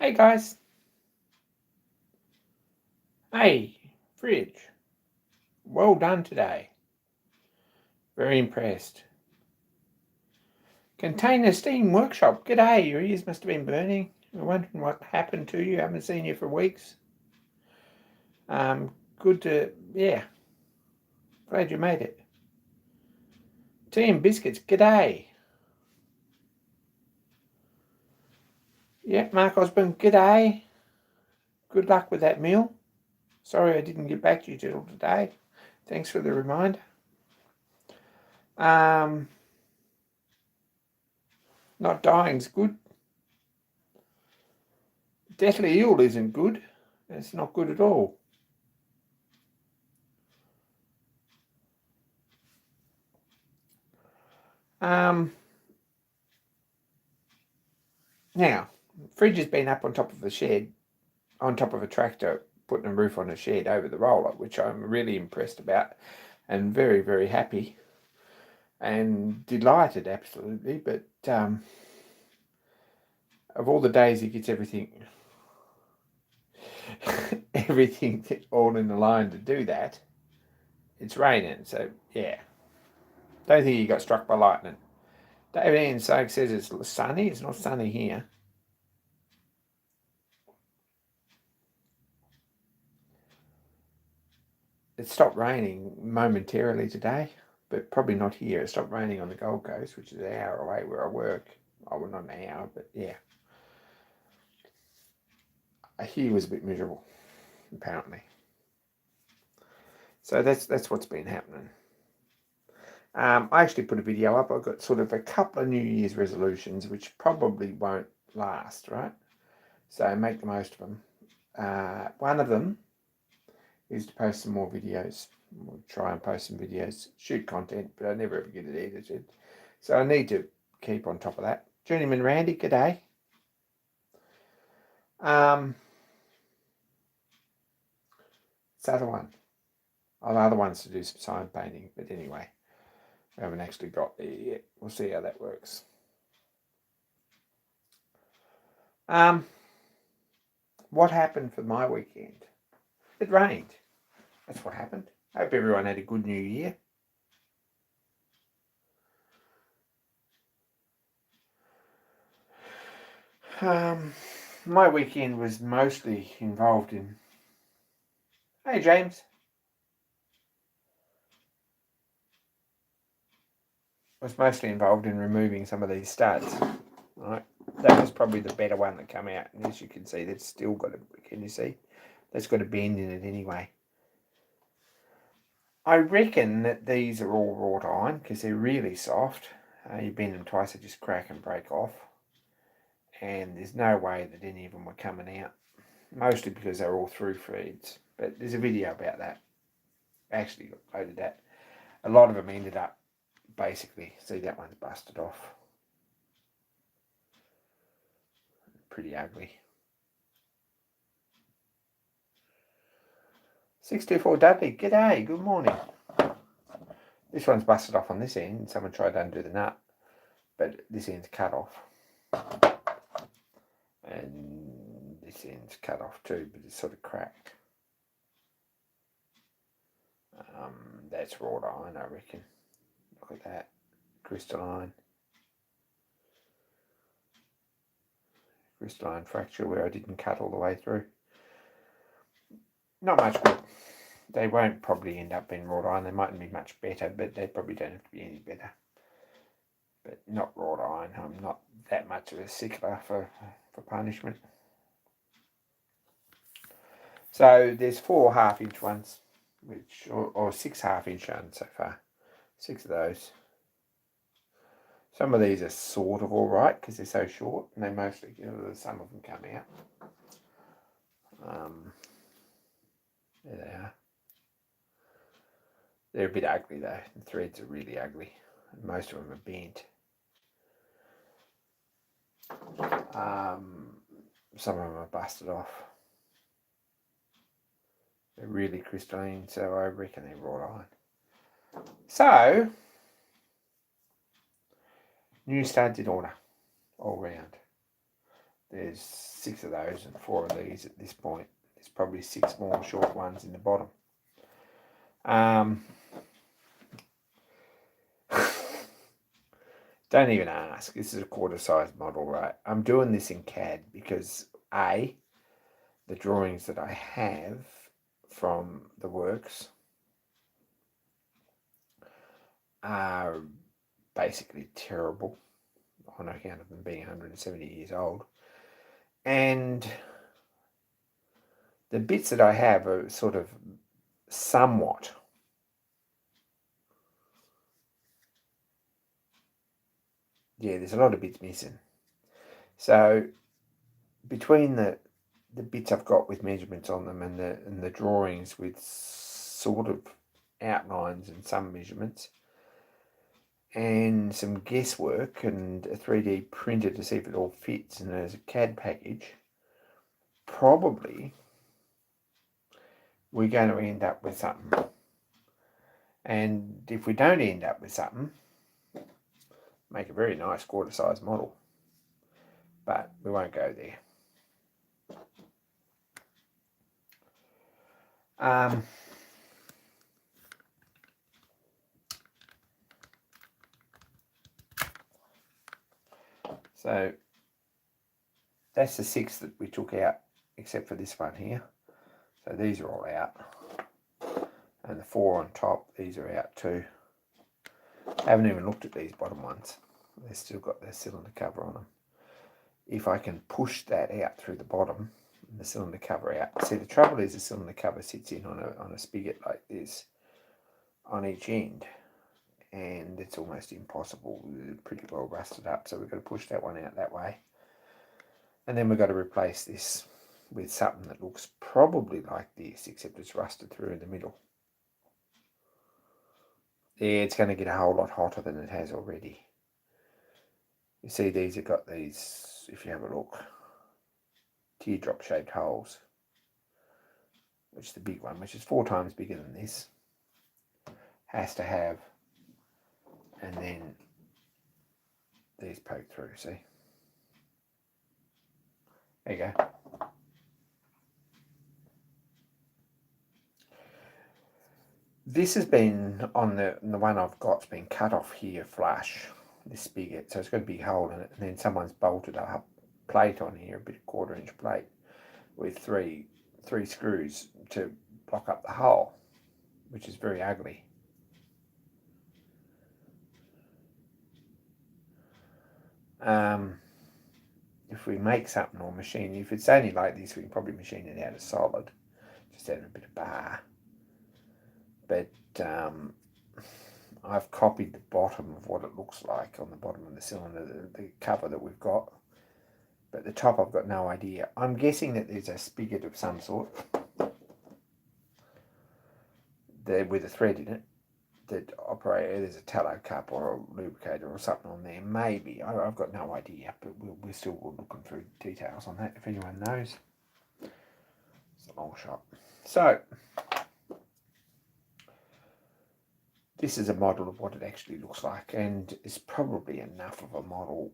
Hey guys. Hey, fridge. Well done today. Very impressed. Container Steam Workshop. G'day. Your ears must have been burning. I'm wondering what happened to you. Haven't seen you for weeks. Good to, yeah. Glad you made it. Tea and biscuits. G'day. Yeah, Mark Osborne. G'day. Good luck with that meal. Sorry I didn't get back to you till today. Thanks for the reminder. Not dying's good. Deathly ill isn't good. It's not good at all. Now, fridge has been up on top of a shed, on top of a tractor, putting a roof on a shed over the roller, which I'm really impressed about and very, very happy and delighted, absolutely. But of all the days he gets everything all in the line to do that, it's raining. So, yeah, don't think he got struck by lightning. David Ian Soak says it's sunny. It's not sunny here. It stopped raining momentarily today, but probably not here. It stopped raining on the Gold Coast, which is an hour away where I work. Oh, well, not an hour, but yeah. Here was a bit miserable, apparently. So that's what's been happening. I actually put a video up. I've got sort of a couple of New Year's resolutions, which probably won't last, right? So make the most of them. One of them is to post some more videos. We'll try and post some videos, shoot content, but I never ever get it edited. So I need to keep on top of that. Journeyman Randy, g'day. It's the other one. Oh, the other one's to do some sign painting, but anyway, we haven't actually got there yet. We'll see how that works. What happened for my weekend? It rained. That's what happened. I hope everyone had a good New Year. My weekend was mostly involved in... Hey, James. Was mostly involved in removing some of these studs. Right, that was probably the better one that came out. And as you can see, that's still got a... Can you see? That's got a bend in it anyway. I reckon that these are all wrought iron because they're really soft. You bend them twice, they just crack and break off. And there's no way that any of them were coming out. Mostly because they're all through feeds. But there's a video about that. I actually uploaded that. A lot of them ended up basically, see, that one's busted off. Pretty ugly. 624 Dudley, g'day, good morning. This one's busted off on this end. Someone tried to undo the nut, but this end's cut off. And this end's cut off too, but it's sort of cracked. That's wrought iron, I reckon. Look at that, crystalline fracture where I didn't cut all the way through. Not much good. They won't probably end up being wrought iron. They mightn't be much better, but they probably don't have to be any better. But not wrought iron. I'm not that much of a stickler for punishment. So there's 4 half-inch ones, which or 6 half-inch ones so far. 6 of those. Some of these are sort of all right because they're so short, and they mostly, some of them come out. There they are. They're a bit ugly though. The threads are really ugly. And most of them are bent. Some of them are busted off. They're really crystalline, so I reckon they're wrought iron. So, new studs in order, all round. There's 6 of those and 4 of these at this point. There's probably 6 more short ones in the bottom. Don't even ask. This is a quarter size model, right? I'm doing this in CAD because A, the drawings that I have from the works are basically terrible on account of them being 170 years old. And the bits that I have are sort of somewhat there's a lot of bits missing. So between the bits I've got with measurements on them and the drawings with sort of outlines and some measurements and some guesswork and a 3D printer to see if it all fits and there's a CAD package, probably we're going to end up with something. And if we don't end up with something, make a very nice quarter size model. But we won't go there. So that's the 6 that we took out, except for this one here. So these are all out. And the 4 on top, these are out too. I haven't even looked at these bottom ones. They've still got their cylinder cover on them. If I can push that out through the bottom, and the cylinder cover out. See, the trouble is the cylinder cover sits in on a spigot like this on each end. And it's almost impossible. It's pretty well rusted up, so we've got to push that one out that way. And then we've got to replace this with something that looks probably like this, except it's rusted through in the middle. Yeah, it's going to get a whole lot hotter than it has already. You see these have got these, if you have a look, teardrop shaped holes. Which is the big one, which is 4 times bigger than this, has to have, and then these poke through, see? There you go. This has been on the one I've got's been cut off here flush, this spigot, so it's got a big hole in it, and then someone's bolted a plate on here, a bit of 1/4 inch plate, with three screws to block up the hole, which is very ugly. If we make something or machine, if it's only like this, we can probably machine it out of solid, just add a bit of bar. But I've copied the bottom of what it looks like on the bottom of the cylinder, the cover that we've got. But the top, I've got no idea. I'm guessing that there's a spigot of some sort there with a thread in it that operates. There's a tallow cup or a lubricator or something on there. Maybe. I've got no idea, but we're still looking through details on that if anyone knows. It's a long shot. So, this is a model of what it actually looks like, and it's probably enough of a model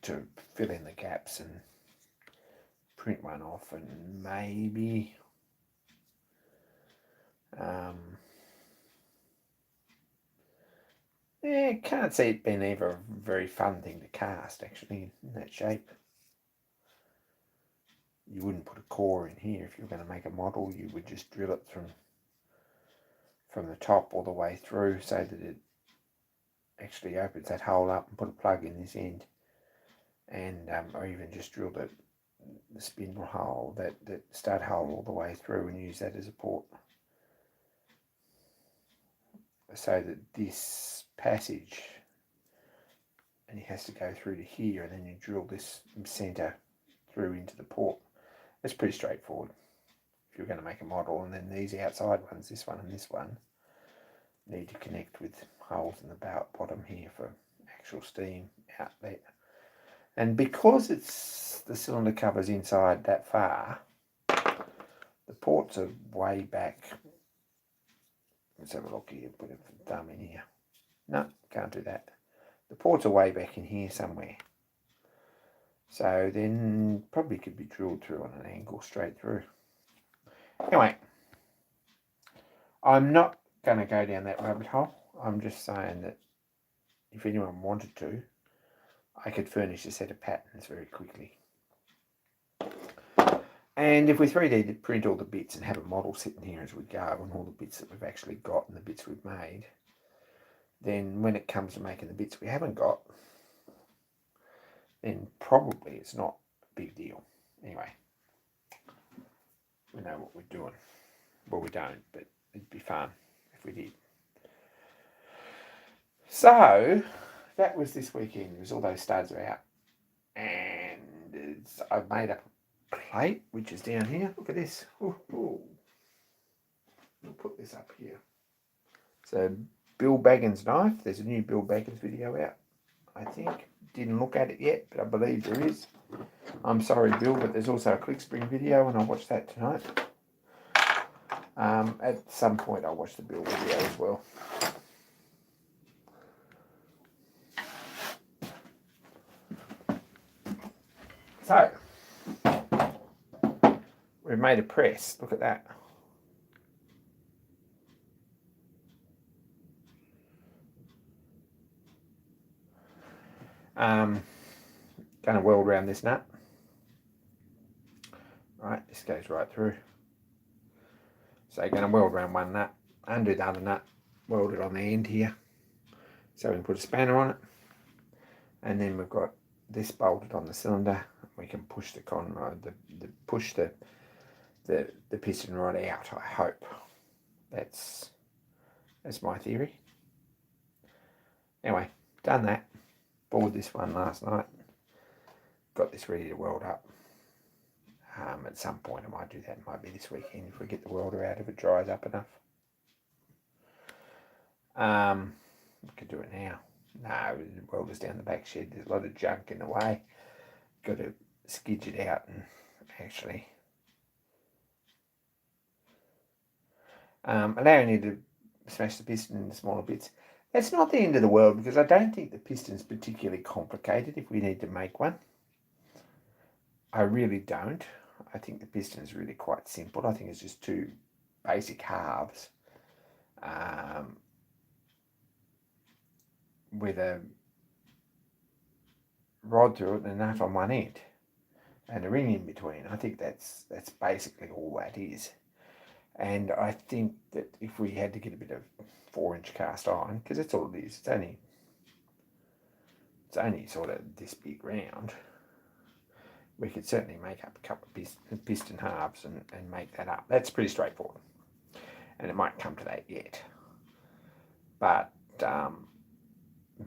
to fill in the gaps and print one off, and maybe can't see it being ever a very fun thing to cast actually in that shape. You wouldn't put a core in here if you were going to make a model. You would just drill it from the top all the way through so that it actually opens that hole up, and put a plug in this end, and or even just drill the spindle hole, that stud hole all the way through, and use that as a port, so that this passage, and it has to go through to here, and then you drill this centre through into the port. It's pretty straightforward if you're going to make a model. And then these outside ones, this one and this one, need to connect with holes in the bottom here for actual steam outlet. And because it's the cylinder covers inside that far, the ports are way back. Let's have a look here, put a thumb in here. No, can't do that. The ports are way back in here somewhere. So then probably could be drilled through on an angle straight through. Anyway, I'm not going to go down that rabbit hole. I'm just saying that if anyone wanted to, I could furnish a set of patterns very quickly. And if we 3D print all the bits and have a model sitting here as we go, and all the bits that we've actually got and the bits we've made, then when it comes to making the bits we haven't got, then probably it's not a big deal. Anyway, we know what we're doing. Well, we don't, but it'd be fun if we did. So that was this weekend. It was all those studs are out, and I've made up a plate which is down here. Look at this. Ooh. I'll put this up here. So Bill Baggins knife. There's a new Bill Baggins video out, I think. Didn't look at it yet, but I believe there is. I'm sorry, Bill, but there's also a click spring video, and I'll watch that tonight. At some point, I'll watch the Bill video as well. So, we've made a press. Look at that. Going to weld around this nut. Right, this goes right through. So you're going to weld around one nut, undo the other nut, weld it on the end here. So we can put a spanner on it. And then we've got this bolted on the cylinder. We can push the conrod, push the piston rod out, I hope. That's my theory. Anyway, done that. Bored this one last night. Got this ready to weld up. At some point I might do that. It might be this weekend if we get the welder out, if it dries up enough. We could do it now. No, the welder's down the back shed. There's a lot of junk in the way. Got to skidge it out and actually allowing you to smash the piston into smaller bits. That's not the end of the world, because I don't think the piston's particularly complicated if we need to make one. I really don't. I think the piston is really quite simple. I think it's just two basic halves with a rod through it and a nut on one end and a ring in between. I think that's basically all that is. And I think that if we had to get a bit of 4-inch cast iron, because that's all it is, it's only sort of this big round, we could certainly make up a couple of piston halves and make that up. That's pretty straightforward. And it might come to that yet. But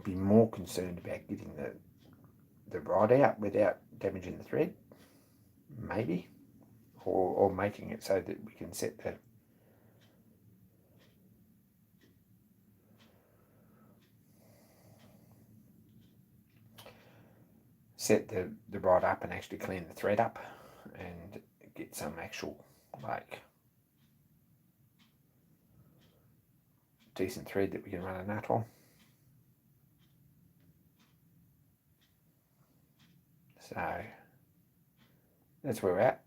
be more concerned about getting the rod out without damaging the thread, maybe. Or making it so that we can set the rod up and actually clean the thread up and get some actual like decent thread that we can run a nut on. So that's where we're at.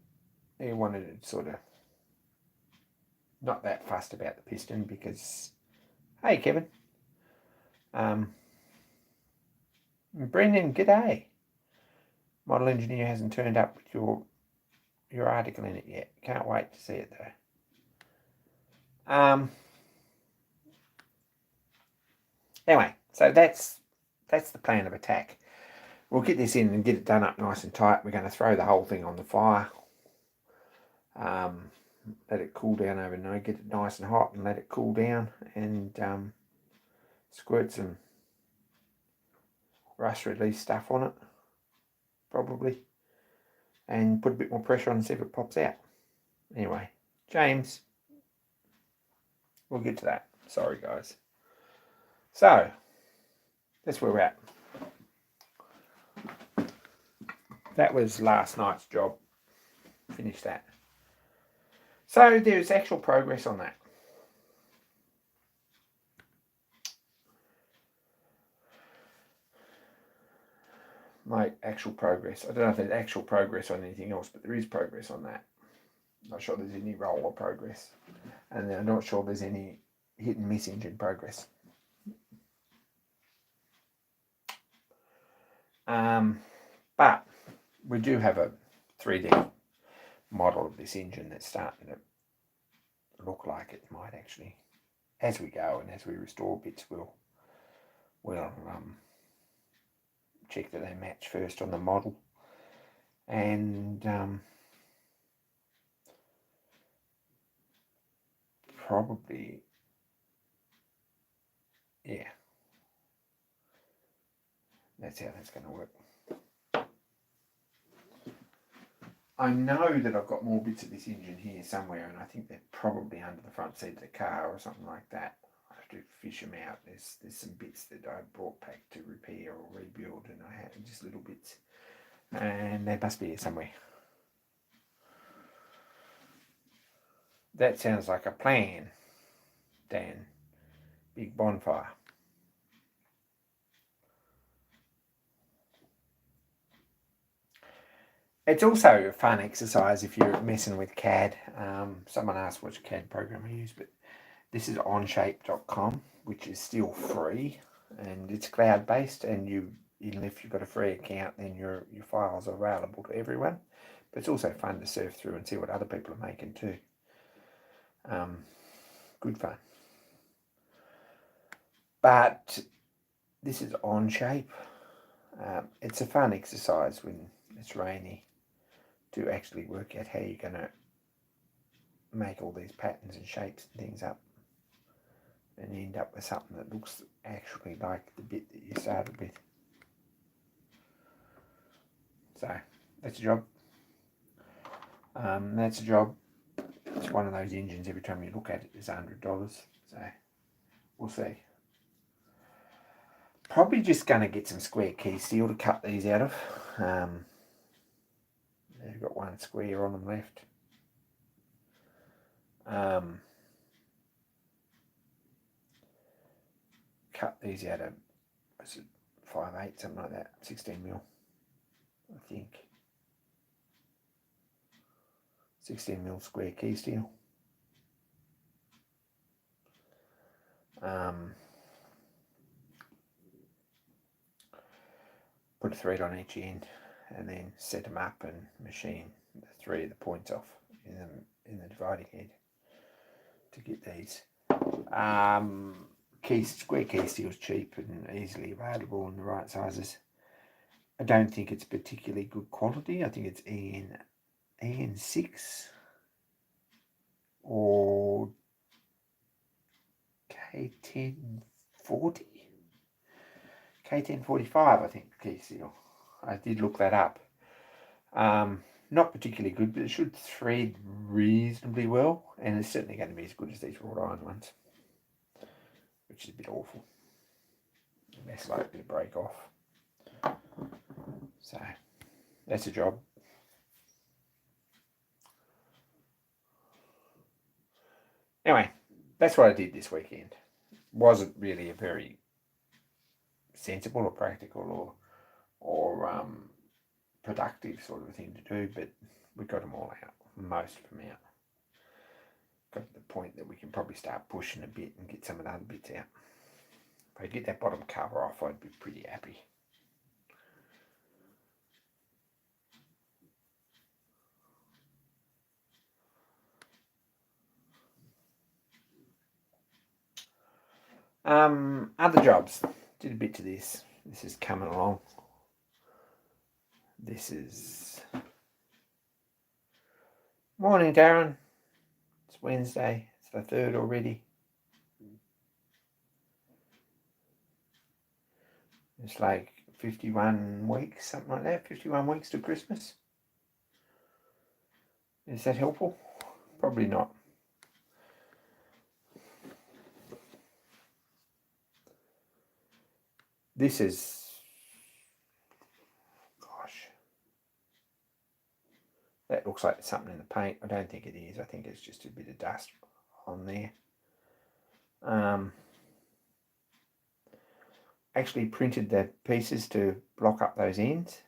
He wanted to sort of not that fussed about the piston because, hey Kevin, Brendan, g'day. Model engineer hasn't turned up with your article in it yet. Can't wait to see it though. Anyway, so that's the plan of attack. We'll get this in and get it done up nice and tight. We're going to throw the whole thing on the fire. Let it cool down overnight. Get it nice and hot and let it cool down. And squirt some rust release stuff on it, probably. And put a bit more pressure on and see if it pops out. Anyway, James, we'll get to that. Sorry, guys. So, that's where we're at. That was last night's job. Finished that. So there's actual progress on that. my actual progress. I don't know if there's actual progress on anything else, but there is progress on that. Not sure there's any roller progress, and I'm not sure there's any hit and miss engine progress. But we do have a 3D model of this engine that's starting to look like it might actually, as we go and as we restore bits, we'll check that they match first on the model, and probably, yeah, that's how that's going to work. I know that I've got more bits of this engine here somewhere, and I think they're probably under the front seat of the car or something like that. I have to fish them out. There's some bits that I brought back to repair or rebuild, and I had just little bits, and they must be here somewhere. That sounds like a plan, Dan. Big bonfire. It's also a fun exercise if you're messing with CAD. Someone asked which CAD program I use, but this is onshape.com, which is still free, and it's cloud-based, and if you've got a free account, then your files are available to everyone. But it's also fun to surf through and see what other people are making too. Good fun. But this is Onshape. It's a fun exercise when it's rainy to actually work out how you're going to make all these patterns and shapes and things up, and you end up with something that looks actually like the bit that you started with. So that's a job. That's a job. It's one of those engines, every time you look at it, is $100. So we'll see. Probably just going to get some square key steel to cut these out of. They've got one square on them left. Cut these out of 5/8, something like that, 16mm, I think. 16mm square key steel. Put a thread on each end, and then set them up and machine the 3 of the points off in the dividing head to get these. Square key steel is cheap and easily available in the right sizes. I don't think it's particularly good quality. I think it's EN6 or K1040. K1045, I think, key steel. I did look that up. Not particularly good, but it should thread reasonably well, and it's certainly going to be as good as these wrought iron ones, which is a bit awful. They're likely to break off. So that's a job. Anyway, that's what I did this weekend. Wasn't really a very sensible or practical or productive sort of a thing to do, but we got them all out, most of them out. Got to the point that we can probably start pushing a bit and get some of the other bits out. If I get that bottom cover off, I'd be pretty happy. Other jobs. Did a bit to this. This is coming along. This is... Morning, Darren. It's Wednesday. It's the 3rd already. It's like 51 weeks, something like that. 51 weeks to Christmas. Is that helpful? Probably not. This is... Gosh. That looks like something in the paint. I don't think it is. I think it's just a bit of dust on there. actually printed the pieces to block up those ends.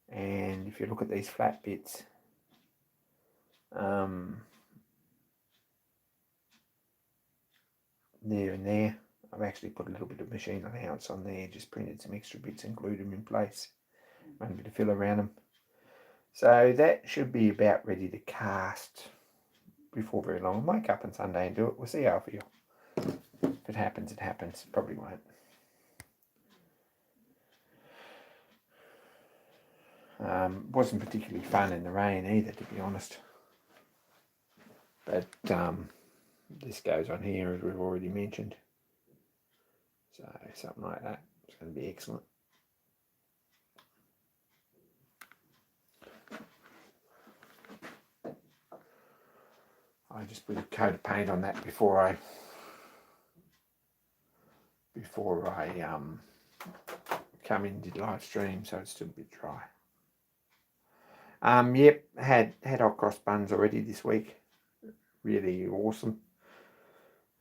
And if you look at these flat bits, there and there, I've actually put a little bit of machine allowance on there, just printed some extra bits and glued them in place, run a bit of fill around them. So that should be about ready to cast before very long. I might go up on Sunday and do it. We'll see how I feel. If it happens, it happens. Probably won't. Wasn't particularly fun in the rain either, to be honest. But this goes on here, as we've already mentioned. So something like that. It's going to be excellent. I just put a coat of paint on that before I come in and did live stream, so it's still a bit dry. Yep, had hot cross buns already this week. Really awesome.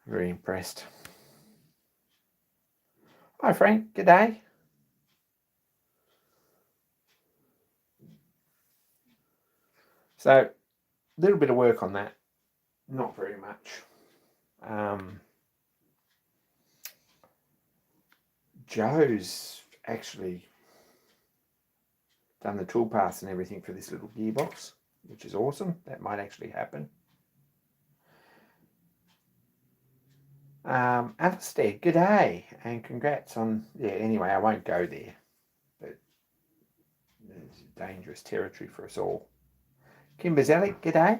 Very impressed. Hi Frank, g'day. So a little bit of work on that, not very much. Joe's actually done the toolpaths and everything for this little gearbox, which is awesome. That might actually happen. Alistair, g'day, and congrats on, yeah, anyway, I won't go there, but it's dangerous territory for us all. Kimberzelli, g'day.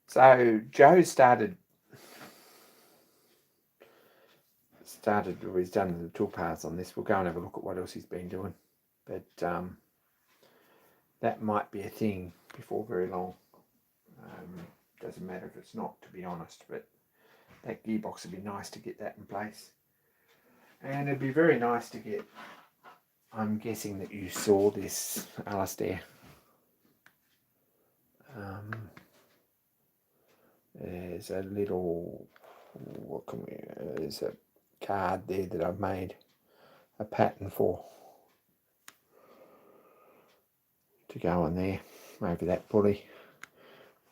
So Joe started, he's done the toolpaths on this. We'll go and have a look at what else he's been doing, but that might be a thing before very long. Doesn't matter if it's not, to be honest, but that gearbox would be nice to get that in place. And it'd be very nice to get, I'm guessing that you saw this, Alistair. There's a little, there's a card there that I've made a pattern for to go on there over that pulley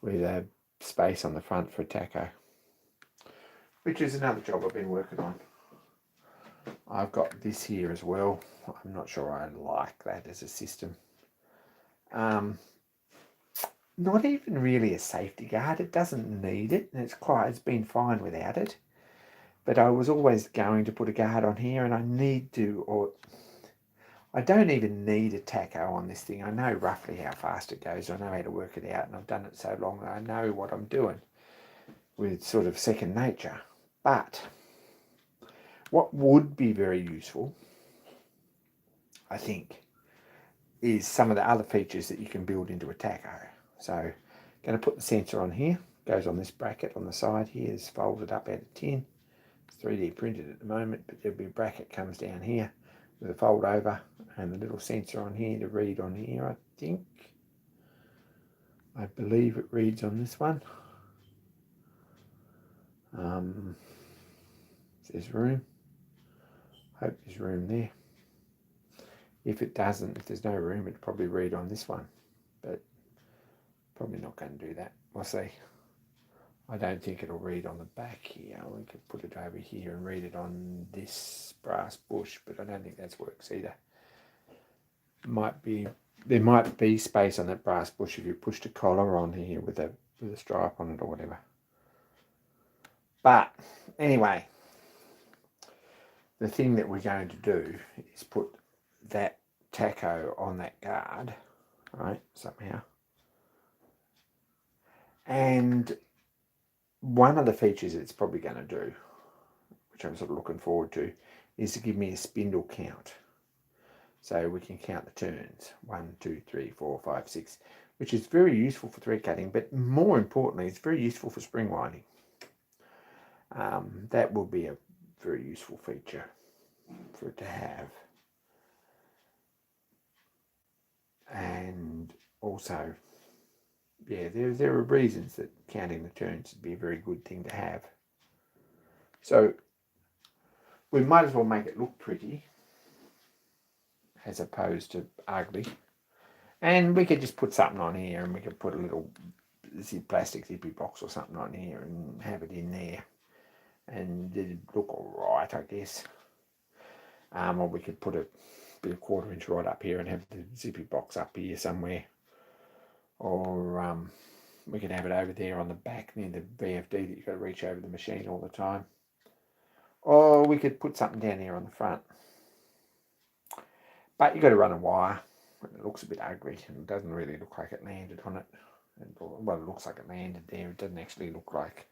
with a space on the front for a taco, which is another job I've been working on. I've got this here as well. I'm not sure I like that as a system. Not even really a safety guard. It doesn't need it, and it's been fine without it. But I was always going to put a guard on here, and I don't even need a taco on this thing. I know roughly how fast it goes. I know how to work it out, and I've done it so long that I know what I'm doing with sort of second nature. But what would be very useful, I think, is some of the other features that you can build into a taco. So I'm going to put the sensor on here. Goes on this bracket on the side here. Is folded up out of tin. It's 3D printed at the moment, but there'll be a bracket comes down here with a fold over and the little sensor on here to read on here, I believe it reads on this one. There's room. Hope there's room there. If it doesn't, if there's no room, it'll probably read on this one, but probably not going to do that. We'll see. I don't think it'll read on the back here. We could put it over here and read it on this brass bush, but I don't think that works either. There might be space on that brass bush if you pushed a collar on here with a stripe on it or whatever. But anyway, the thing that we're going to do is put that taco on that guard, right, somehow. And one of the features it's probably going to do, which I'm sort of looking forward to, is to give me a spindle count. So we can count the turns, 1, 2, 3, 4, 5, 6, which is very useful for thread cutting, but more importantly, it's very useful for spring winding. That will be a very useful feature for it to have. And also, yeah, there are reasons that counting the turns would be a very good thing to have. So we might as well make it look pretty as opposed to ugly. And we could just put something on here, and we could put a little plastic zippy box or something on here and have it in there. And it'd look alright, I guess. Or we could put a bit of 1/4 inch right up here and have the zippy box up here somewhere. Or we could have it over there on the back near the VFD that you've got to reach over the machine all the time. Or we could put something down here on the front. But you've got to run a wire. It looks a bit ugly and it doesn't really look like it landed on it. Well, it looks like it landed there. It doesn't actually look like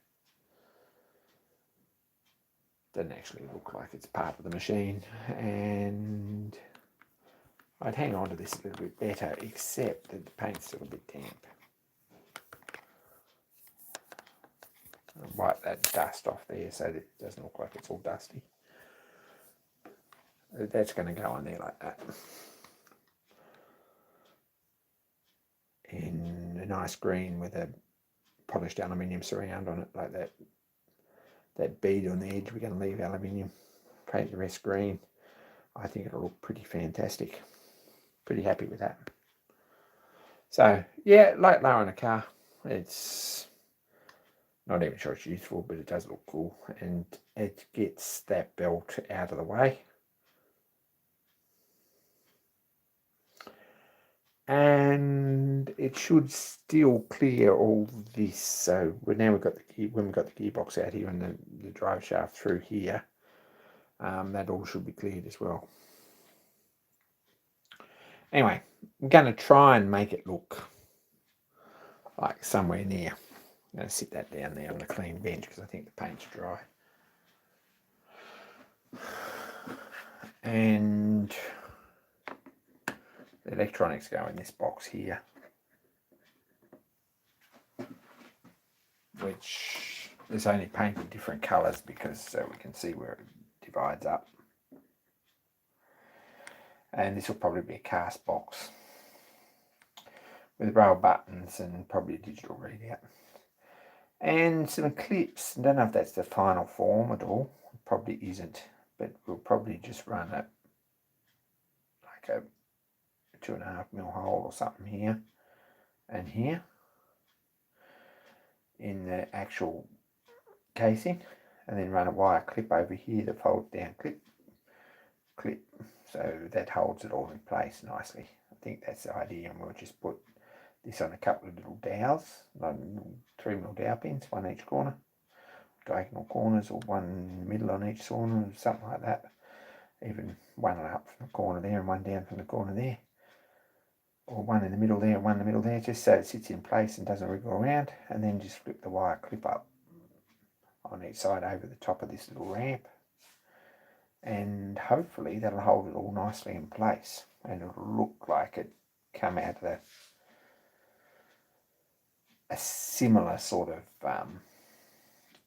it's part of the machine. And I'd hang on to this a little bit better, except that the paint's still a bit damp. I'll wipe that dust off there so that it doesn't look like it's all dusty. That's going to go on there like that. In a nice green with a polished aluminium surround on it like that. That bead on the edge, we're going to leave aluminium, paint the rest green. I think it'll look pretty fantastic. Pretty happy with that. So yeah, like lowering a car. It's not even sure it's useful, but it does look cool, and it gets that belt out of the way. And it should still clear all this. So when we've got the gearbox out here and the drive shaft through here, that all should be cleared as well. Anyway, I'm going to try and make it look like somewhere near. I'm going to sit that down there on a clean bench because I think the paint's dry. And the electronics go in this box here, which is only painted different colours because so we can see where it divides up. And this will probably be a cast box with rail buttons and probably a digital readout. And some clips. I don't know if that's the final form at all. It probably isn't, but we'll probably just run it like a 2.5mm hole or something here and here in the actual casing, and then run a wire clip over here that folds down, clip, so that holds it all in place nicely. I think that's the idea, and we'll just put this on a couple of little dowels, like 3mm dowel pins, one each corner, diagonal corners, or one in the middle on each corner, or something like that. Even one up from the corner there and one down from the corner there, or one in the middle there and one in the middle there, just so it sits in place and doesn't wriggle around. And then just flip the wire clip up on each side over the top of this little ramp, and hopefully that'll hold it all nicely in place, and it'll look like it come out of a similar sort of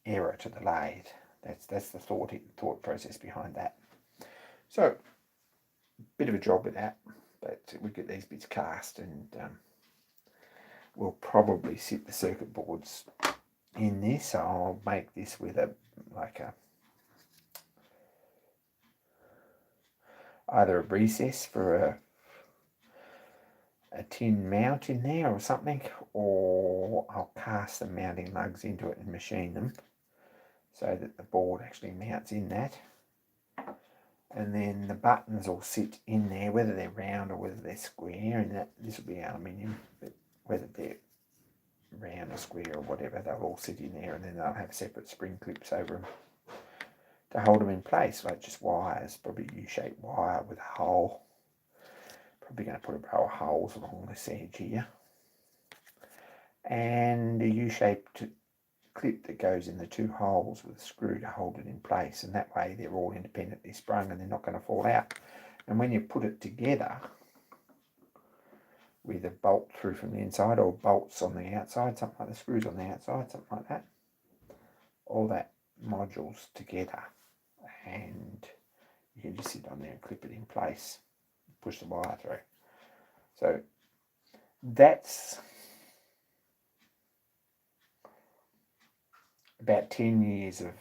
error to the lathe. That's the thought process behind that. So bit of a job with that, but we get these bits cast, and we'll probably sit the circuit boards in this. So I'll make this with either a recess for a tin mount in there or something, or I'll cast the mounting lugs into it and machine them so that the board actually mounts in that. And then the buttons will sit in there, whether they're round or whether they're square, and this will be aluminium, but whether they're round or square or whatever, they'll all sit in there, and then they'll have separate spring clips over them to hold them in place, like just wires, probably U-shaped wire with a hole. Probably going to put a row of holes along this edge here, and a U-shaped clip that goes in the two holes with a screw to hold it in place, and that way they're all independently sprung and they're not going to fall out. And when you put it together with a bolt through from the inside or bolts on the outside, something like the screws on the outside, something like that, all that modules together, and you can just sit on there and clip it in place, push the wire through. So that's about 10 years of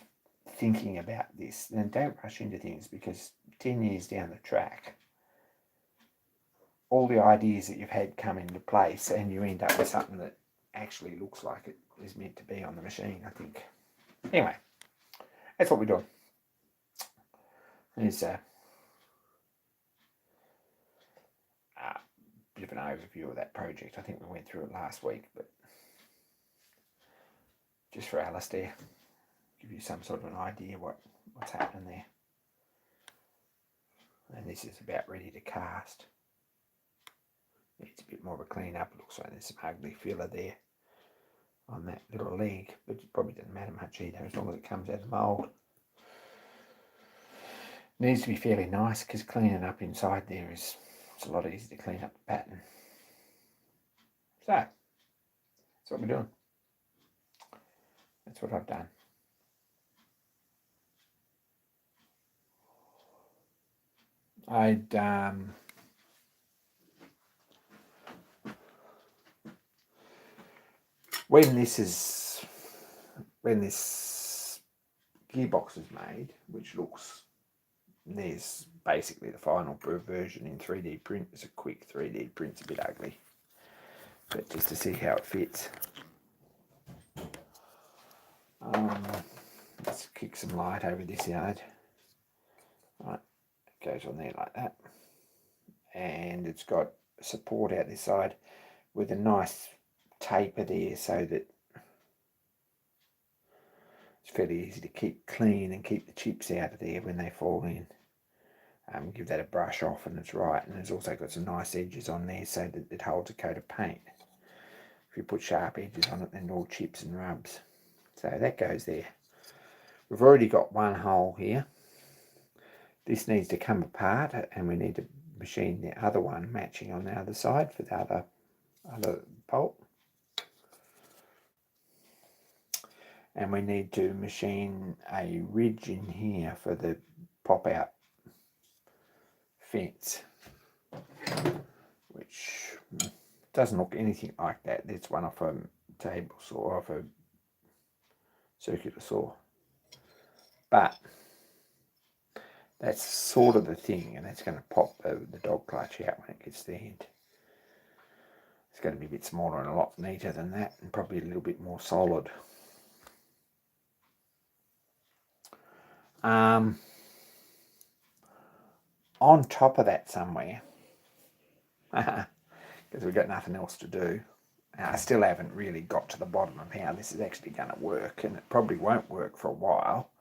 thinking about this. And don't rush into things, because 10 years down the track, all the ideas that you've had come into place and you end up with something that actually looks like it is meant to be on the machine, I think. Anyway, that's what we're doing. There's a bit of an overview of that project. I think we went through it last week, but just for Alistair, give you some sort of an idea what's happening there. And this is about ready to cast. Needs a bit more of a clean up. It looks like there's some ugly filler there on that little leg, but it probably doesn't matter much either, as long as it comes out of the mould. Needs to be fairly nice, because cleaning up inside there it's a lot easier to clean up the pattern. So that's what we're doing. That's what I've done. When this gearbox is made, which looks, there's basically the final version in 3D print. It's a quick 3D print's a bit ugly, but just to see how it fits. Let's kick some light over this side. Right, it goes on there like that, and it's got support out this side with a nice taper there, so that it's fairly easy to keep clean and keep the chips out of there when they fall in. Give that a brush off and it's right. And it's also got some nice edges on there so that it holds a coat of paint. If you put sharp edges on it, then it all chips and rubs. So that goes there. We've already got one hole here. This needs to come apart, and we need to machine the other one matching on the other side for the other bolt. And we need to machine a ridge in here for the pop-out fence, which doesn't look anything like that. That's one off a table saw, off a circular saw. But that's sort of the thing, and that's going to pop the dog clutch out when it gets to the end. It's going to be a bit smaller and a lot neater than that, and probably a little bit more solid. On top of that somewhere, because we've got nothing else to do, I still haven't really got to the bottom of how this is actually going to work, and it probably won't work for a while.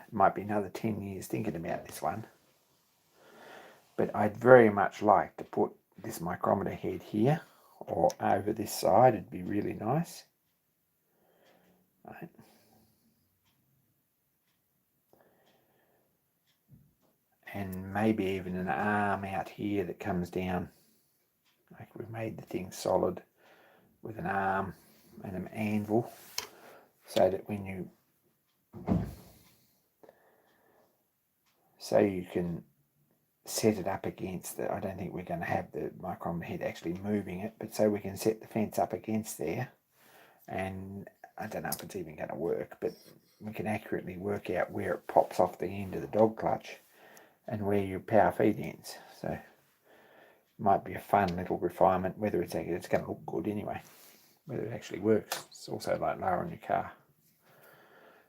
It might be another 10 years thinking about this one. But I'd very much like to put this micrometer head here, or over this side. It'd be really nice. Right. And maybe even an arm out here that comes down. Like we've made the thing solid with an arm and an anvil, so that when you can set it up against I don't think we're going to have the micrometer head actually moving it, but so we can set the fence up against there, and I don't know if it's even going to work, but we can accurately work out where it pops off the end of the dog clutch and where your power feed ends. So it might be a fun little refinement. Whether it's going to look good anyway, whether it actually works. It's also like lowering your car.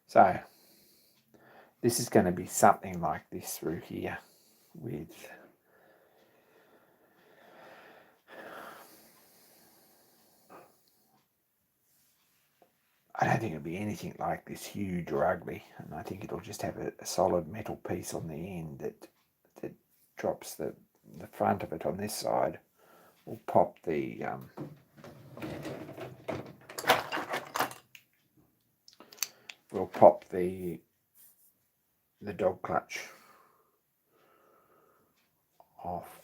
So this is going to be something like this through here, with I don't think it'll be anything like this huge or ugly, and I think it'll just have a solid metal piece on the end that drops the front of it on this side. Will pop the dog clutch off.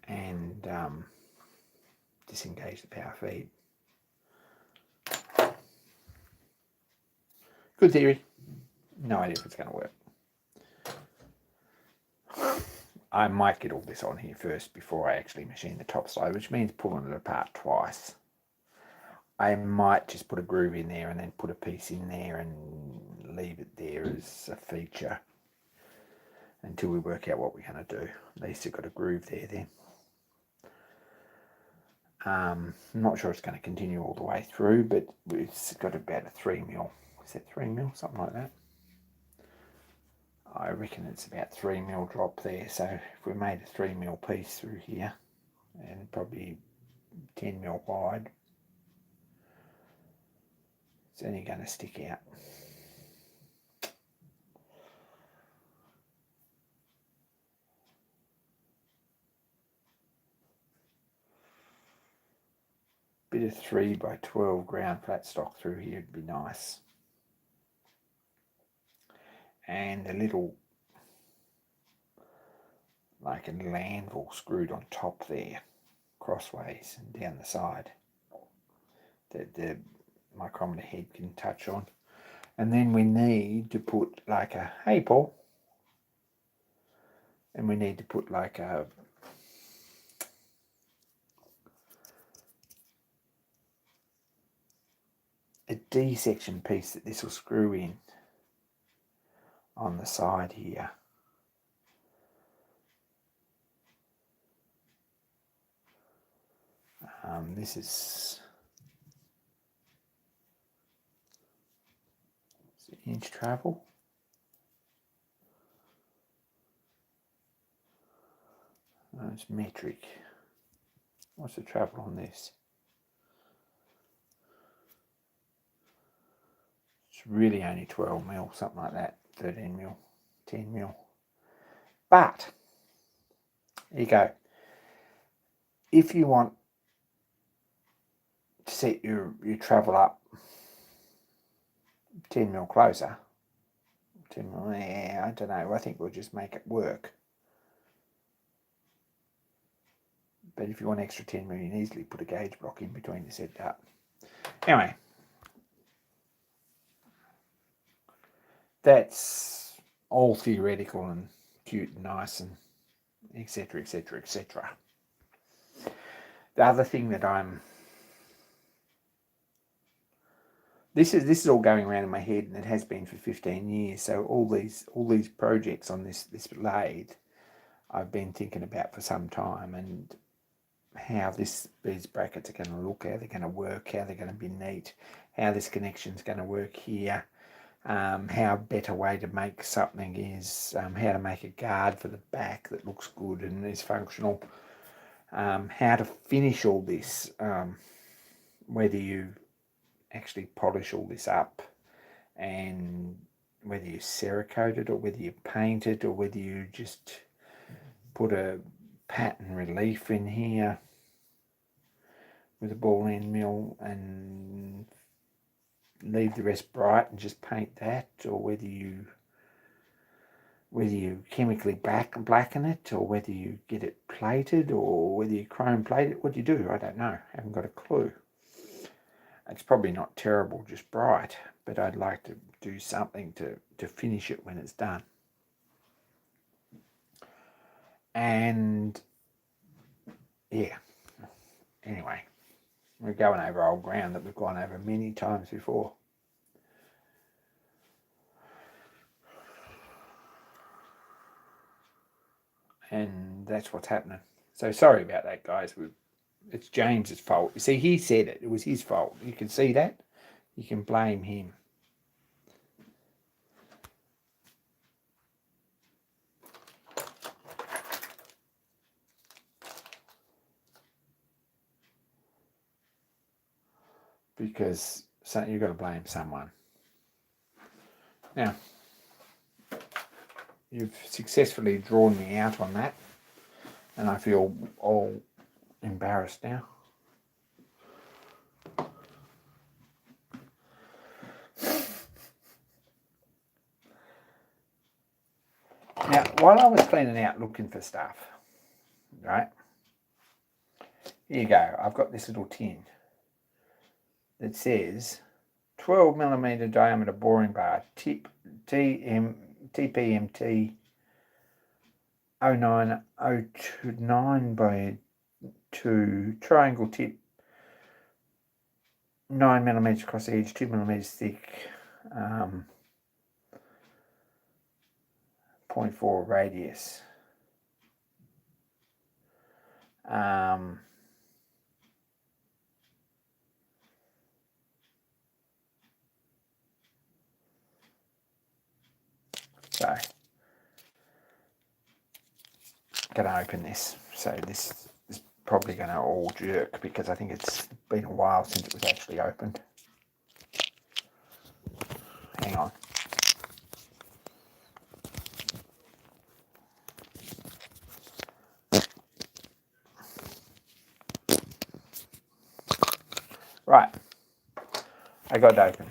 And disengage the power feed. Good theory. No idea if it's going to work. I might get all this on here first before I actually machine the top side, which means pulling it apart twice. I might just put a groove in there and then put a piece in there and leave it there as a feature until we work out what we're going to do. At least it's got a groove there then. I'm not sure it's going to continue all the way through, but it's got about a 3mm. Is that 3mm? Something like that. I reckon it's about 3mm drop there. So if we made a 3mm piece through here, and probably 10mm wide, it's only going to stick out. Bit of 3x12 ground flat stock through here would be nice. And a little, like a anvil screwed on top there, crossways and down the side, that the micrometer head can touch on. And then we need to put like a, hey Paul, and we need to put like a D section piece that this will screw in on the side here. This is inch travel. It's metric. What's the travel on this? It's really only 12mm, something like that, 13mm, 10mm. But, there you go. If you want to set your travel up 10mm closer, 10mm, I don't know, I think we'll just make it work. But if you want extra 10mm, you can easily put a gauge block in between to set it up. Anyway, that's all theoretical and cute and nice and etc, etc, etc. The other thing that this is all going around in my head, and it has been for 15 years. So all these projects on this lathe, I've been thinking about for some time, and how these brackets are going to look, how they're going to work, how they're going to be neat, how this connection's going to work here, how a better way to make something is, how to make a guard for the back that looks good and is functional, how to finish all this, whether you actually polish all this up, and whether you Cerakote it or whether you paint it or whether you just put a pattern relief in here with a ball end mill and leave the rest bright and just paint that, or whether you chemically blacken it, or whether you get it plated, or whether you chrome plate it. What do you do? I don't know. I haven't got a clue. It's probably not terrible, just bright, but I'd like to do something to finish it when it's done. And yeah, anyway, we're going over old ground that we've gone over many times before. And that's what's happening. So sorry about that, guys. It's James's fault. You see, he said it. It was his fault. You can see that. You can blame him. Because you've got to blame someone. Now, you've successfully drawn me out on that, and I feel all embarrassed now. Now, while I was cleaning out looking for stuff, right, here you go. I've got this little tin that says 12mm diameter boring bar, TPMT 09029 by 2 triangle tip, 9mm across the edge, 2mm thick, 0.4 radius. So I'm going to open this. So this is probably going to all jerk because I think it's been a while since it was actually opened. Hang on. Right, I got it open.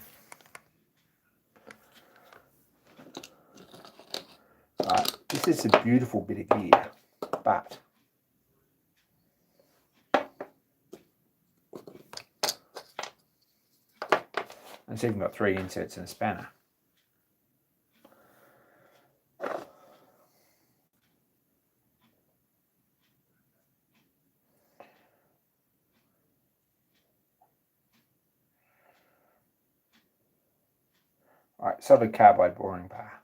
Right, this is a beautiful bit of gear, but it's even got 3 inserts and a spanner. Right, solid carbide boring bar.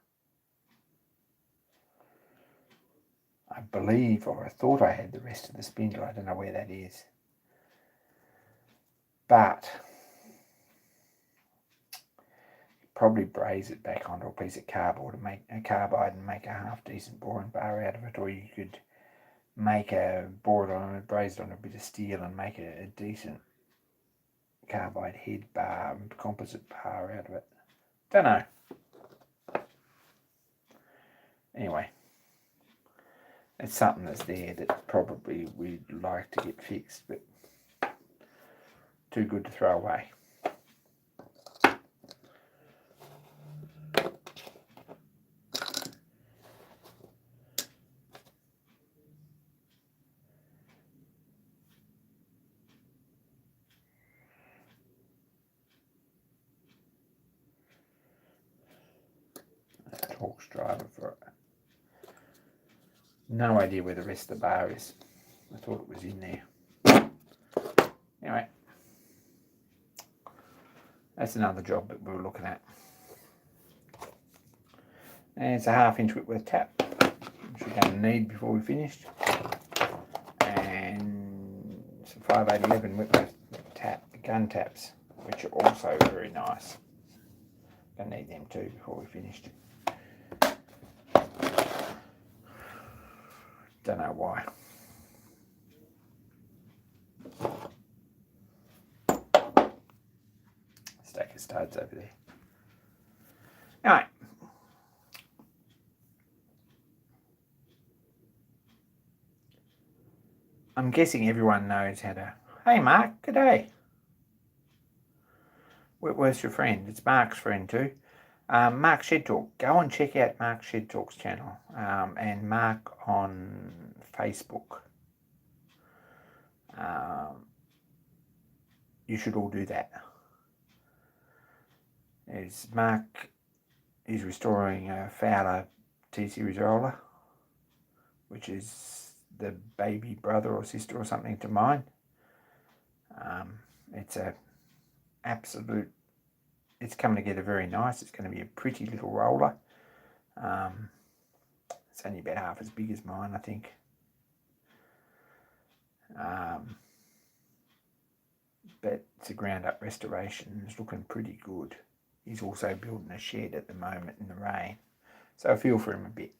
I believe, or I thought I had the rest of the spindle. I don't know where that is. But probably braze it back onto a piece of cardboard and make a carbide and make a half decent boring bar out of it, or you could make a board on it, braze it on a bit of steel and make a decent carbide head bar, composite bar out of it. Don't know. Anyway, it's something that's there that probably we'd like to get fixed, but too good to throw away. Torx driver for it. No idea where the rest of the bar is. I thought it was in there. Anyway, that's another job that we were looking at. And it's a 1/2 inch Whitworth tap, which we're going to need before we finished. And some 5811 Whitworth gun taps, which are also very nice. Going to need them too before we finished. Don't know why. Stack of studs over there. Alright. I'm guessing everyone knows how to... Hey Mark, good day. Where's your friend? It's Mark's friend too. Mark Shed Talk. Go and check out Mark Shed Talk's channel. And Mark on Facebook. You should all do that. Mark is restoring a Fowler T-Series roller, which is the baby brother or sister or something to mine. It's a absolute, it's coming together very nice. It's going to be a pretty little roller. It's only about half as big as mine, I think. But it's a ground up restoration. It's looking pretty good. He's also building a shed at the moment in the rain, so I feel for him a bit.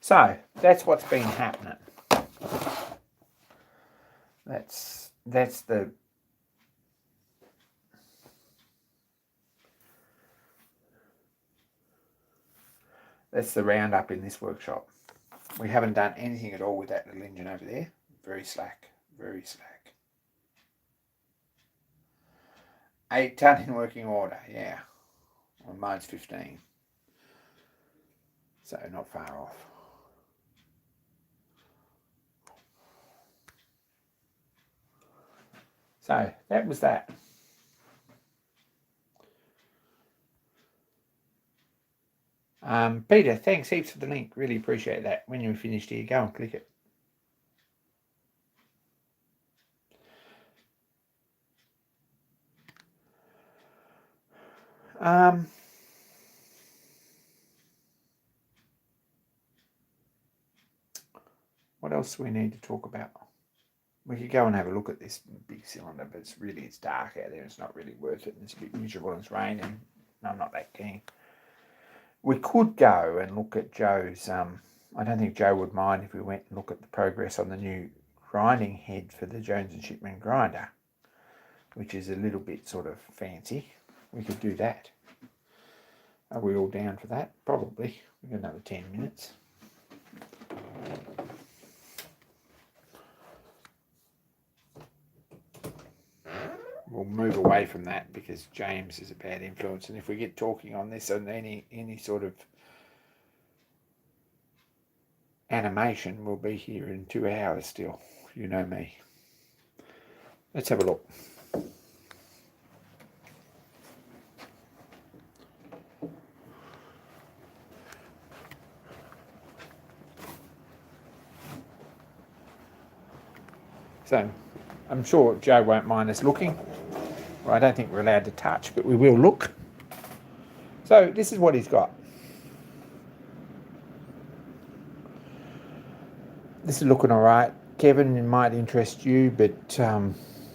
So that's what's been happening. That's the roundup in this workshop. We haven't done anything at all with that little engine over there. Very slack, very slack. 8 ton in working order, yeah. Well, mine's 15. So not far off. So that was that. Peter, thanks heaps for the link. Really appreciate that. When you're finished here, go and click it. What else do we need to talk about? We could go and have a look at this big cylinder, but it's dark out there. It's not really worth it. And it's a bit miserable and it's raining. I'm not that keen. We could go and look at Joe's. I don't think Joe would mind if we went and look at the progress on the new grinding head for the Jones and Shipman grinder, which is a little bit sort of fancy. We could do that. Are we all down for that? Probably. We've got another 10 minutes. We'll move away from that because James is a bad influence, and if we get talking on this and any sort of animation, we'll be here in 2 hours still. You know me. Let's have a look. So I'm sure Joe won't mind us looking. Well, I don't think we're allowed to touch, but we will look. So this is what he's got. This is looking all right. Kevin, it might interest you, but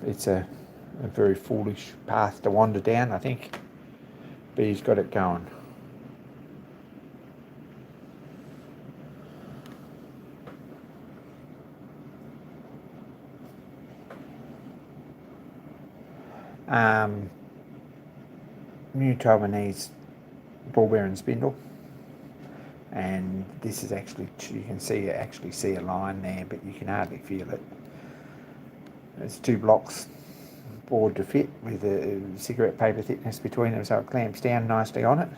it's a very foolish path to wander down, I think. But he's got it going. New Taiwanese ball bearing spindle, and this is actually, you can see a line there, but you can hardly feel it. There's 2 blocks board to fit with a cigarette paper thickness between them, so it clamps down nicely on it,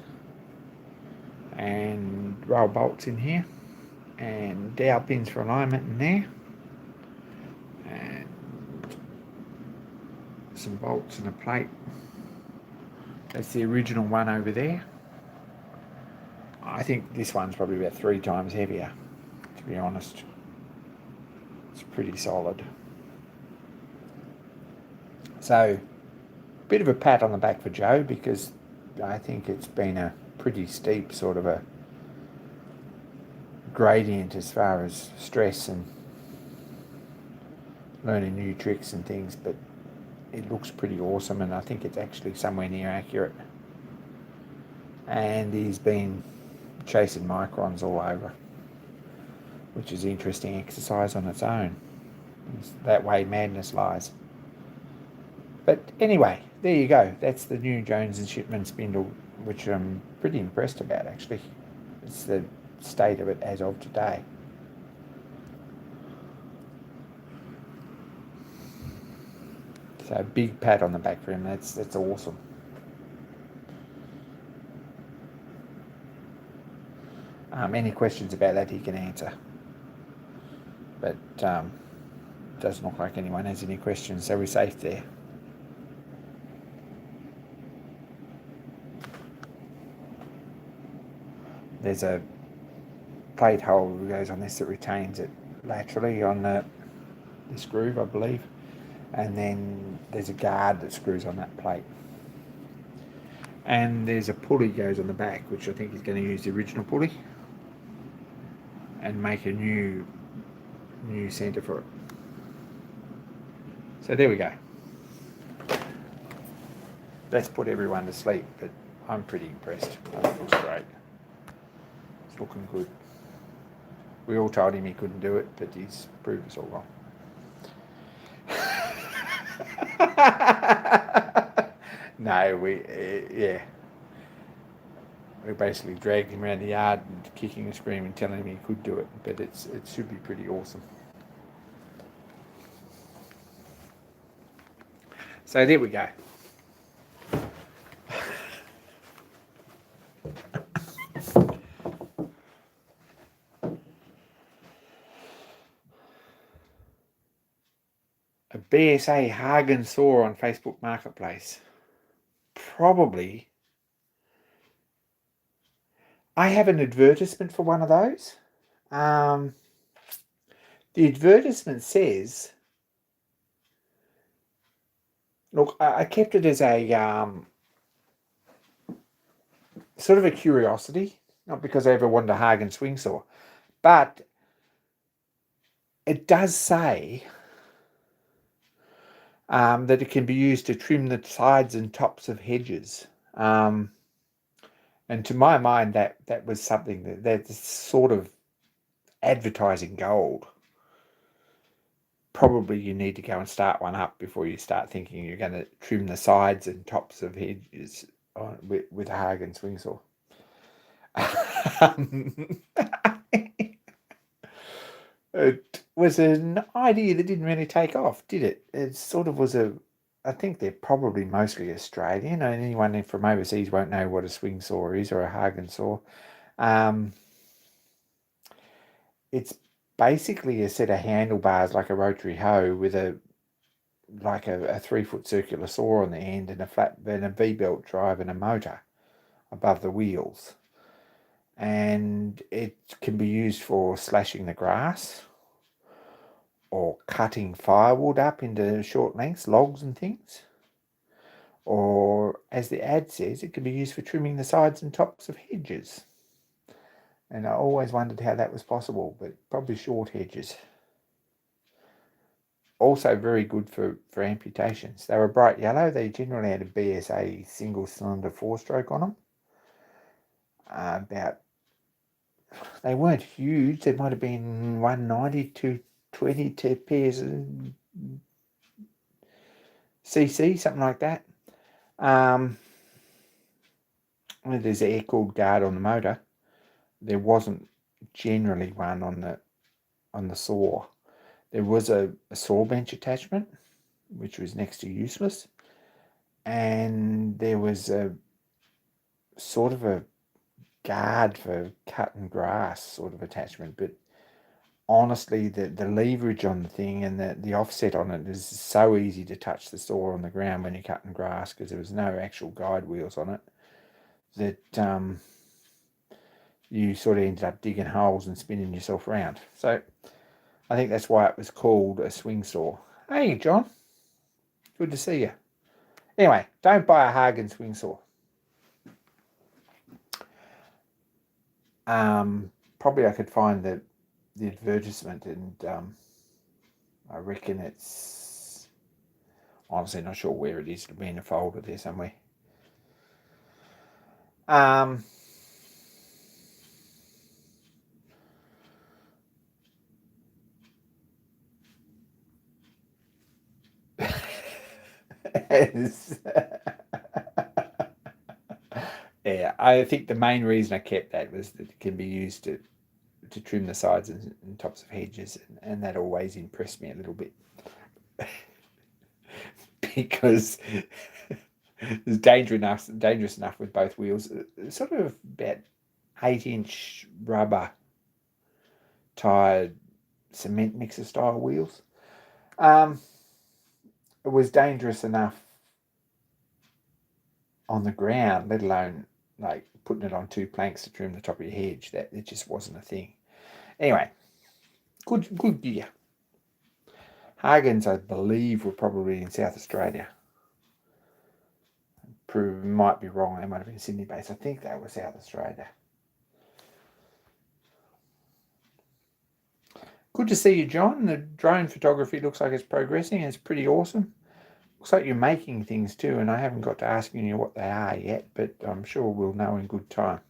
and roll bolts in here, and dowel pins for alignment in there, and some bolts and a plate. That's the original one over there. I think this one's probably about 3 times heavier, to be honest. It's pretty solid. So, bit of a pat on the back for Joe, because I think it's been a pretty steep sort of a gradient as far as stress and learning new tricks and things, but it looks pretty awesome, and I think it's actually somewhere near accurate. And he's been chasing microns all over, which is interesting exercise on its own. It's that way madness lies. But anyway, there you go. That's the new Jones and Shipman spindle, which I'm pretty impressed about, actually. It's the state of it as of today. So big pat on the back for him. That's awesome. Any questions about that he can answer. But doesn't look like anyone has any questions, so we're safe there. There's a plate hole that goes on this that retains it laterally on this groove, I believe. And then there's a guard that screws on that plate. And there's a pulley goes on the back, which I think is going to use the original pulley and make a new centre for it. So there we go. Let's put everyone to sleep, but I'm pretty impressed. I think it looks great. It's looking good. We all told him he couldn't do it, but he's proved us all wrong. No, we basically dragged him around the yard and kicking and screaming, telling him he could do it, but it should be pretty awesome. So there we go. A BSA Hagen saw on Facebook Marketplace. Probably. I have an advertisement for one of those. The advertisement says, look, I kept it as a sort of a curiosity, not because I ever wanted a Hagen swing saw, but it does say that it can be used to trim the sides and tops of hedges. And to my mind, that was something that's sort of advertising gold. Probably you need to go and start one up before you start thinking you're going to trim the sides and tops of hedges with a Hagen swing saw. It was an idea that didn't really take off, did it? It sort of was I think they're probably mostly Australian, and anyone from overseas won't know what a swing saw is or a Hagen saw. It's basically a set of handlebars like a rotary hoe with a 3-foot circular saw on the end and a V-belt drive and a motor above the wheels. And it can be used for slashing the grass or cutting firewood up into short lengths, logs and things. Or, as the ad says, it can be used for trimming the sides and tops of hedges. And I always wondered how that was possible, but probably short hedges. Also very good for amputations. They were bright yellow. They generally had a BSA single-cylinder 4-stroke on them. They weren't huge. They might have been 190 to 20 pairs cc, something like that. There's an air-cooled guard on the motor. There wasn't generally one on the saw. There was a saw bench attachment, which was next to useless, and there was a sort of a guard for cutting grass sort of attachment. But honestly, the leverage on the thing and the offset on it is so easy to touch the saw on the ground when you're cutting grass, because there was no actual guide wheels on it, that you sort of ended up digging holes and spinning yourself around. So I think that's why it was called a swing saw. Hey, John. Good to see you. Anyway, don't buy a Hagen swing saw. Probably I could find the advertisement, and I reckon it's honestly not sure where it is. It'll be in a folder there somewhere. Yeah, I think the main reason I kept that was that it can be used to trim the sides and tops of hedges, and that always impressed me a little bit. Because it's dangerous enough with both wheels. Sort of about 8-inch rubber tired cement mixer style wheels. It was dangerous enough on the ground, let alone like putting it on 2 planks to trim the top of your hedge. That it just wasn't a thing. Anyway, good gear. Hagen's, I believe, were probably in South Australia. Might be wrong. They might have been Sydney based. I think they were South Australia. Good to see you, John. The drone photography looks like it's progressing. It's pretty awesome. Looks like you're making things too, and I haven't got to asking you what they are yet, but I'm sure we'll know in good time.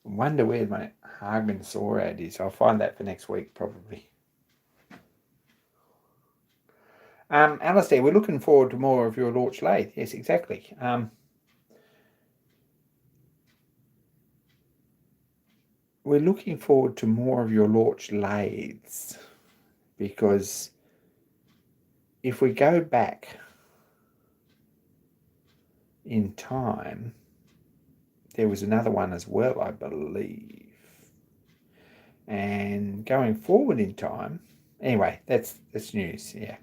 Wonder where my Hagen saw ad is. I'll find that for next week, probably. Alistair, we're looking forward to more of your Lorch lathe. Yes, exactly. We're looking forward to more of your Lorch lathes, because if we go back in time, there was another one as well, I believe. And going forward in time, anyway, that's news, yeah.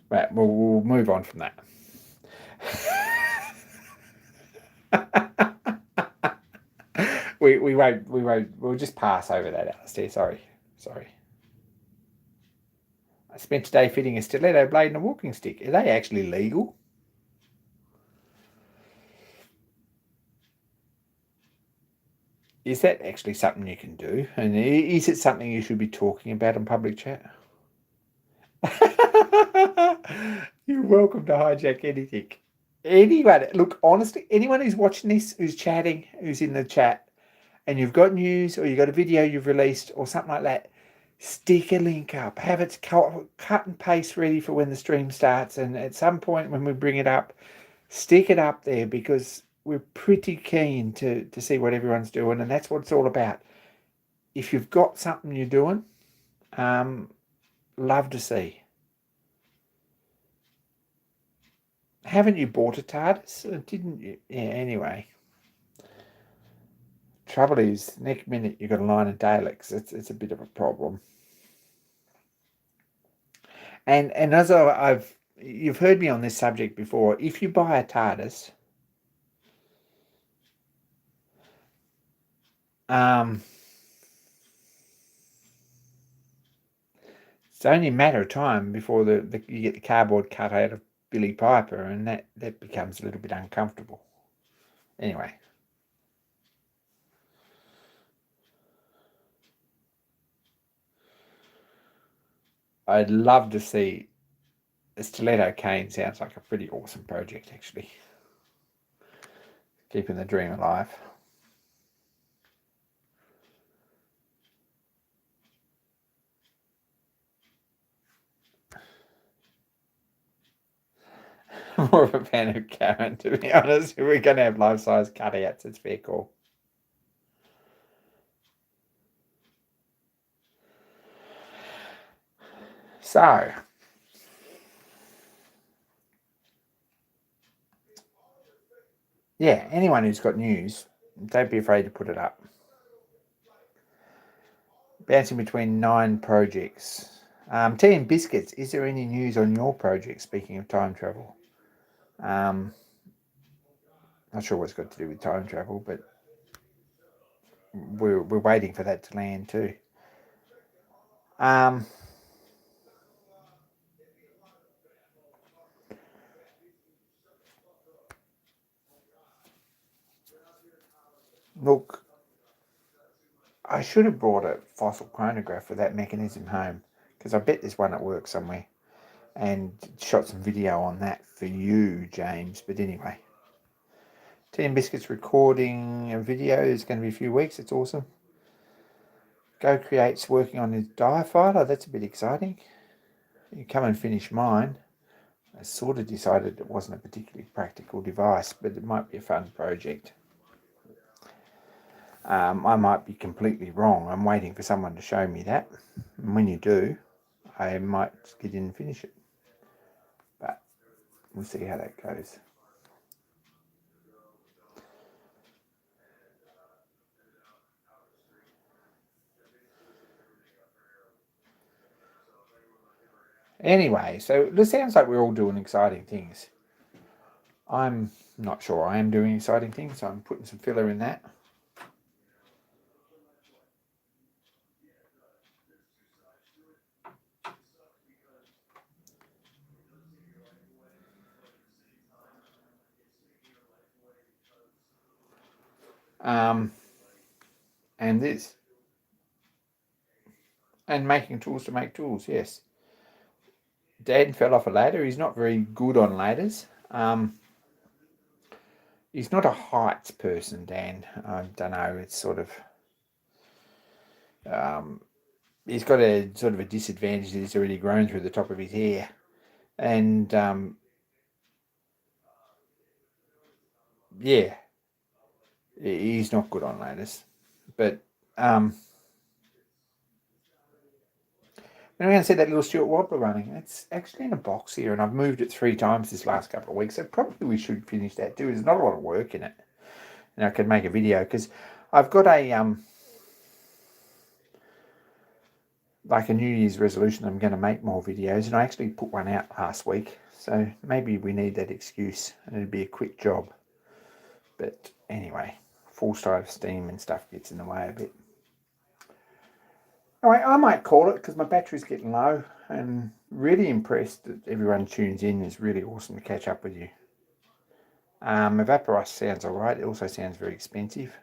Right, we'll move on from that. we'll just pass over that, Alistair. Sorry. I spent today fitting a stiletto blade and a walking stick. Are they actually legal? Is that actually something you can do? And is it something you should be talking about in public chat? You're welcome to hijack anything. Anyone, look, honestly, anyone who's watching this, who's chatting, who's in the chat, and you've got news or you've got a video you've released or something like that, stick a link up. Have it cut and paste ready for when the stream starts. And at some point when we bring it up, stick it up there, because we're pretty keen to see what everyone's doing. And that's what it's all about. If you've got something you're doing, love to see. Haven't you bought a TARDIS? Didn't you? Yeah, anyway. Trouble is, next minute you've got a line of Daleks. It's a bit of a problem. And as you've heard me on this subject before, if you buy a TARDIS, it's only a matter of time before you get the cardboard cut out of Billy Piper, and that becomes a little bit uncomfortable. Anyway. I'd love to see a stiletto cane. Sounds like a pretty awesome project, actually. Keeping the dream alive. More of a fan of Karen, to be honest. We're going to have life-size cutouts. It's fair call. So, yeah, anyone who's got news, don't be afraid to put it up. Bouncing between 9 projects. Tea and Biscuits, is there any news on your project, speaking of time travel? Not sure what's got to do with time travel, but we're waiting for that to land too. Look, I should have brought a fossil chronograph for that mechanism home, because I bet there's one at work somewhere, and shot some video on that for you, James. But anyway, Tea and Biscuits recording a video is going to be a few weeks. It's awesome. Go Create's working on his diafiler. That's a bit exciting. You come and finish mine. I sort of decided it wasn't a particularly practical device, but it might be a fun project. I might be completely wrong. I'm waiting for someone to show me that. And when you do, I might get in and finish it. But we'll see how that goes. Anyway, so it sounds like we're all doing exciting things. I'm not sure I am doing exciting things, so I'm putting some filler in that. And this. And making tools to make tools, yes. Dan fell off a ladder. He's not very good on ladders. He's not a heights person, Dan. I don't know. It's sort of... he's got a sort of a disadvantage that he's already grown through the top of his hair. And, yeah. He's not good on ladders. But... I'm going to see that little Stuart Wobbler running. It's actually in a box here, and I've moved it 3 times this last couple of weeks, so probably we should finish that too. There's not a lot of work in it. And I can make a video, because I've got a like a New Year's resolution, I'm going to make more videos, and I actually put one out last week, so maybe we need that excuse, and it'd be a quick job. But anyway, full self-esteem and stuff gets in the way a bit. Anyway, I might call it because my battery's getting low, and really impressed that everyone tunes in. It's really awesome to catch up with you. Evaporos sounds alright. It also sounds very expensive.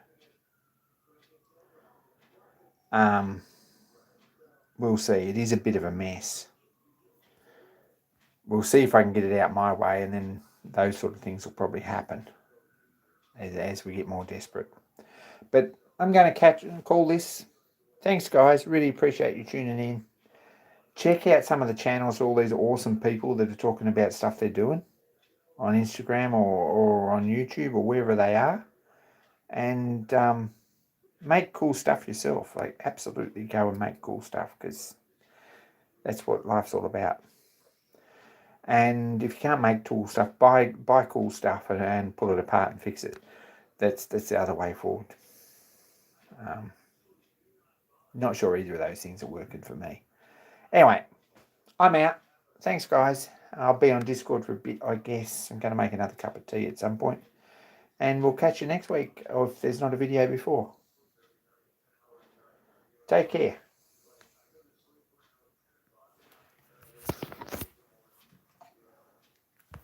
We'll see. It is a bit of a mess. We'll see if I can get it out my way, and then those sort of things will probably happen as we get more desperate. But I'm going to call this. Thanks, guys. Really appreciate you tuning in. Check out some of the channels, all these awesome people that are talking about stuff they're doing on Instagram or on YouTube or wherever they are. And make cool stuff yourself. Like, absolutely go and make cool stuff, because that's what life's all about. And if you can't make cool stuff, buy cool stuff and pull it apart and fix it. That's the other way forward. Not sure either of those things are working for me. Anyway, I'm out. Thanks, guys. I'll be on Discord for a bit, I guess. I'm going to make another cup of tea at some point. And we'll catch you next week, or if there's not a video before. Take care.